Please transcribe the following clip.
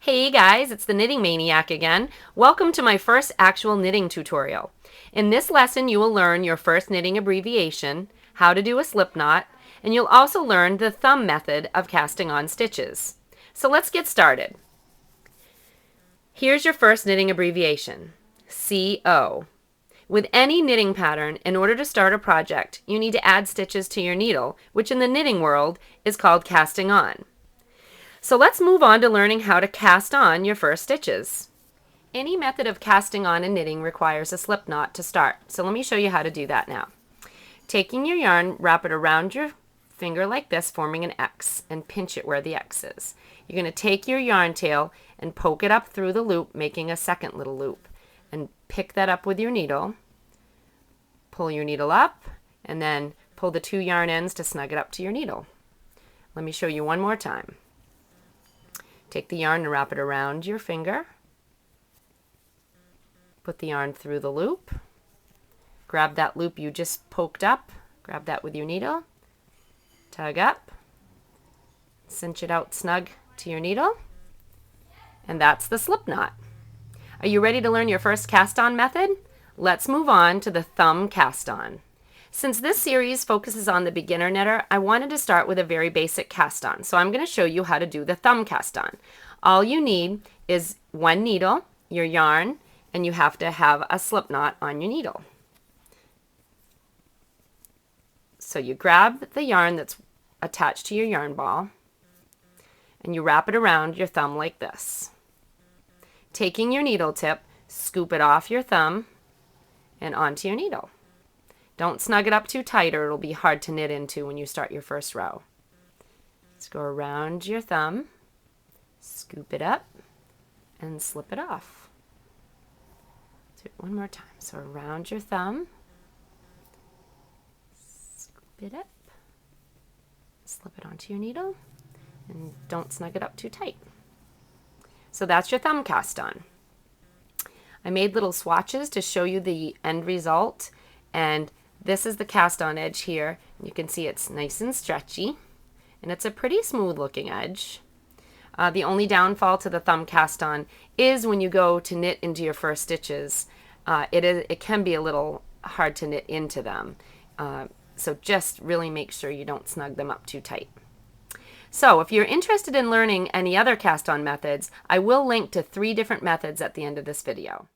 Hey guys, it's the Knitting Maniac again. Welcome to my first actual knitting tutorial. In this lesson, you will learn your first knitting abbreviation, how to do a slip knot, and you'll also learn the thumb method of casting on stitches. So let's get started. Here's your first knitting abbreviation, CO. With any knitting pattern, in order to start a project, you need to add stitches to your needle, which in the knitting world is called casting on. So let's move on to learning how to cast on your first stitches. Any method of casting on and knitting requires a slip knot to start. So let me show you how to do that now. Taking your yarn, wrap it around your finger like this, forming an X, and pinch it where the X is. You're going to take your yarn tail and poke it up through the loop, making a second little loop. And pick that up with your needle. Pull your needle up, and then pull the two yarn ends to snug it up to your needle. Let me show you one more time. Take the yarn and wrap it around your finger. Put the yarn through the loop. Grab that loop you just poked up. Grab that with your needle. Tug up. Cinch it out snug to your needle. And that's the slip knot. Are you ready to learn your first cast on method? Let's move on to the thumb cast on. Since this series focuses on the beginner knitter, I wanted to start with a very basic cast on. So I'm going to show you how to do the thumb cast on. All you need is one needle, your yarn, and you have to have a slip knot on your needle. So you grab the yarn that's attached to your yarn ball and you wrap it around your thumb like this. Taking your needle tip, scoop it off your thumb and onto your needle. Don't snug it up too tight or it'll be hard to knit into when you start your first row. Just go around your thumb, scoop it up, and slip it off. Do it one more time. So around your thumb, scoop it up, slip it onto your needle, and don't snug it up too tight. So that's your thumb cast on. I made little swatches to show you the end result, and this is the cast on edge here. You can see it's nice and stretchy, and it's a pretty smooth looking edge. The only downfall to the thumb cast on is when you go to knit into your first stitches, it can be a little hard to knit into them. So just really make sure you don't snug them up too tight. So if you're interested in learning any other cast on methods, I will link to 3 different methods at the end of this video.